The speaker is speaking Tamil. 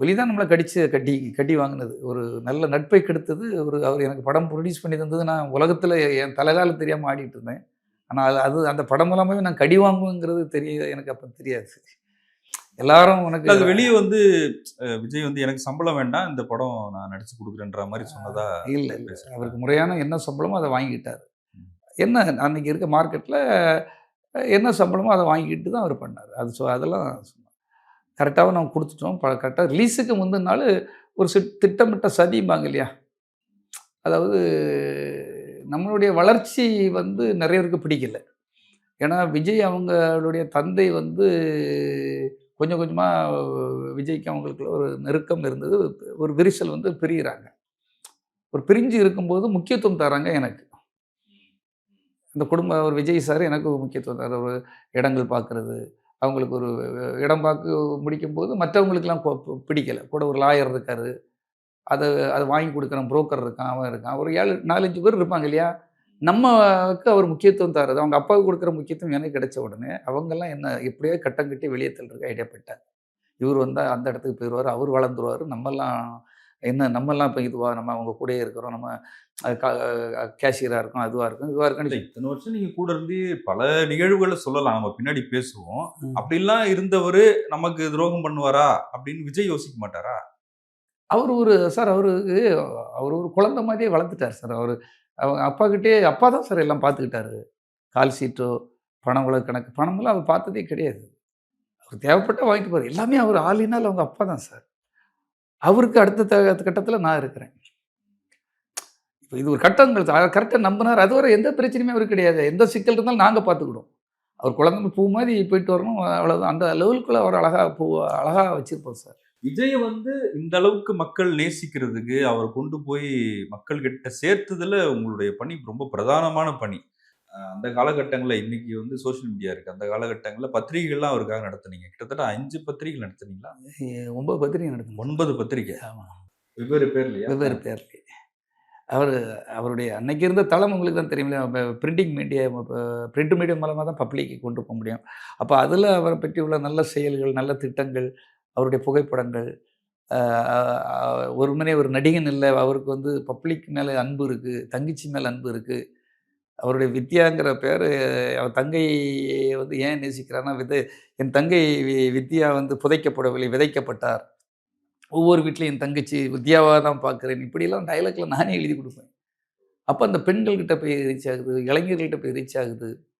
ஒலி தான் நம்மள கட்டி கட்டி வாங்குனது. ஒரு நல்ல நட்பை கெடுத்தது. அவர் எனக்கு படம் ப்ரொடியூஸ் பண்ணி தந்தது. நான் உலகத்தில என் தலைகால் தெரியாம ஆடிட்டு இருந்தேன். ஆனா அது அந்த படம் மூலமாவே நான் கடி வாங்குவேங்கிறது எனக்கு அப்ப தெரியாது. எல்லாரும் உனக்கு அது வெளிய வந்து விஜய் வந்து எனக்கு சம்பளம் வேண்டாம். இந்த படம் நான் நடிச்சு குடுக்குறேன்ற மாரி சொன்னதா இல்ல. பேசுறீங்களா? அவருக்கு முறையான என்ன சம்பளமோ அத வாங்கிக்கிட்டாரு. ம். என்ன அன்னைக்கு இருக்க மார்க்கெட்ல என்ன சம்பளமோ அத வாங்கிக்கிட்டு தான் அவர் பண்ணாரு. அதெல்லாம் கரெக்டாவும் நம்ம குடுத்துட்டோம். கரெக்ட்டா ரிலீஸுக்கு முந்தின நாள் ஒரு திட்டமிட்ட சதிம்பாங்க இல்லையா? அதாவது நம்மளுடைய வளர்ச்சி வந்து நெறைய பேருக்கு பிடிக்கல. ஏன்னா, விஜய் அவங்களுடைய தந்தை வந்து கொஞ்சம் கொஞ்சமா விஜய்க்கு அவங்களுக்குள்ள ஒரு நெருக்கம் இருந்தது. ஒரு விரிசல் வந்து பிரியிறாங்க. ஒரு பிரிஞ்சு இருக்கும்போது முக்கியத்துவம் தராங்க எனக்கு. இந்த ஒரு விஜய் சார் எனக்கு ஒரு முக்கியத்துவம் தராரு. ஒரு இடங்கள் பார்க்குறது, அவங்களுக்கு ஒரு இடம் பார்த்து முடிக்கும்போது மற்றவங்களுக்கெல்லாம் பிடிக்கல. கூட ஒரு லாயர் இருக்காரு. அத அத வாங்கி குடுக்குறேன். புரோக்கர் இருக்கான், அவன் இருக்கான். ஒரு 4, 5 பேர் இருப்பாங்க இல்லையா? நம்மக்கு அவர் முக்கியத்துவம் தர்றது. அவங்க அப்பாவுக்கு குடுக்குற முக்கியத்துவம் எனக்கு கிடைச்ச உடனே, அவங்கலாம் என்ன எப்படியாவது கட்டம் கட்டி வெளிய தள்றதுக்கு ஐடியா பண்ணிட்டாங்க. இவரு வந்தா அந்த இடத்துக்கு போயிருவாரு. அவரு வளர்ந்துருவாரு. நம்மலாம் இப்ப இதுவா? நம்ம அவங்க கூடயே இருக்கிறோம். நம்ம அ க கேஷியரா இருக்கோம். அதுவா இருக்கும், இதுவா இல்ல இருக்கும்ன்னு இத்தன வருஷம் நீங்க கூட இருந்து பல நிகழ்வுகள சொல்லலாம். நம்ம பின்னாடி பேசுவோம். ம். அப்படிலாம் இருந்தவரு நமக்கு துரோகம் பண்ணுவாரா? அப்படின்னு விஜய் யோசிக்க மாட்டாரா? அவரு ஒரு சார் அவரு ஒரு குழந்தை மாதிரியே வளர்த்துட்டார் சார். அவங்க அப்பாகிட்டயே அப்பா தான் சார் எல்லாம் பார்த்துக்கிட்டாரு. கால் ஷீட்டோ, பணம் வழக்கு கணக்கு பணமெல்லாம் அவர் பார்த்ததே கிடையாது. அவருக்கு தேவைப்பட்டா வாங்கிட்டு போறாரு. எல்லாமே அவர் ஆல் இன் ஆல் அவங்க அப்பா தான் சார். அவருக்கு அடுத்த கட்டத்தில நான் இருக்கிறேன். இப்ப இது ஒரு கட்டங்கள் கரெக்ட்டா நம்புனாரு. அதுவரை எந்த பிரச்சனையுமே அவருக்கு கிடையாது. எந்த சிக்கல் இருந்தாலும் நாங்க பார்த்துக்கிடுவோம். அவர் குழந்தை பூ மாரி போயிட்டு வரணும். அவ்வளவுதான். அந்த லெவலுக்குள்ள அவர் அழகா வச்சிருப்போம் சார். விஜய வந்து இந்த அளவுக்கு மக்கள் நேசிக்கிறதுக்கு, அவர கொண்டு போய் மக்கள் கிட்ட சேர்த்ததுல உங்களுடைய பணி ரொம்ப பிரதானமான பணி. அந்த காலகட்டங்கள்ல இன்னைக்கு வந்து சோசியல் மீடியா இருக்கு. அந்த காலகட்டங்கள்ல பத்திரிகைகள்லாம் அவருக்காக நடத்துனீங்க. கிட்டத்தட்ட 5 பத்திரிகைகள் நடத்துனீங்களா? 9 பத்திரிகை நடத்துனோம் சார். 9 பத்திரிகை. ஆமா. வெவ்வேறு பேர்லயா? வெவ்வேறு பேர்லயே. அவரு அவருடைய அன்னைக்கு இருந்த தளம் உங்களுக்கு தான் தெரியுமில்ல. பிரிண்டிங் மீடியா பிரிண்ட் மீடியம் மூலமா தான் பப்ளிக்கு கொண்டு போ முடியும். அப்ப அதுல அவர பற்றி உள்ள நல்ல செயல்கள், நல்ல திட்டங்கள், அவருடைய புகைப்படங்கள், அ அ வெறுமனே ஒரு நடிகன் இல்ல. அவருக்கு வந்து பப்ளிக் மேல அன்பு இருக்கு. தங்கச்சி மேல அன்பு இருக்கு. அவருடைய வித்யாங்கிற பேரு அவர் தங்கைய வந்து ஏன் நேசிக்கிறார்ன்னா, என் தங்கை வித்யா வந்து புதைக்கப்படவில்லை, விதைக்கப்பட்டார். ஒவ்வொரு வீட்லயும் என் தங்கச்சி வித்யாவா தான் பார்க்கிறேன். இப்படியெல்லாம் டயலாக்ல நானே எழுதி குடுப்பேன். அப்ப அந்த பெண்கள்கிட்ட போய் ரீச் ஆகுது. இளைஞர்கள்ட்ட போய் ரீச் ஆகுது.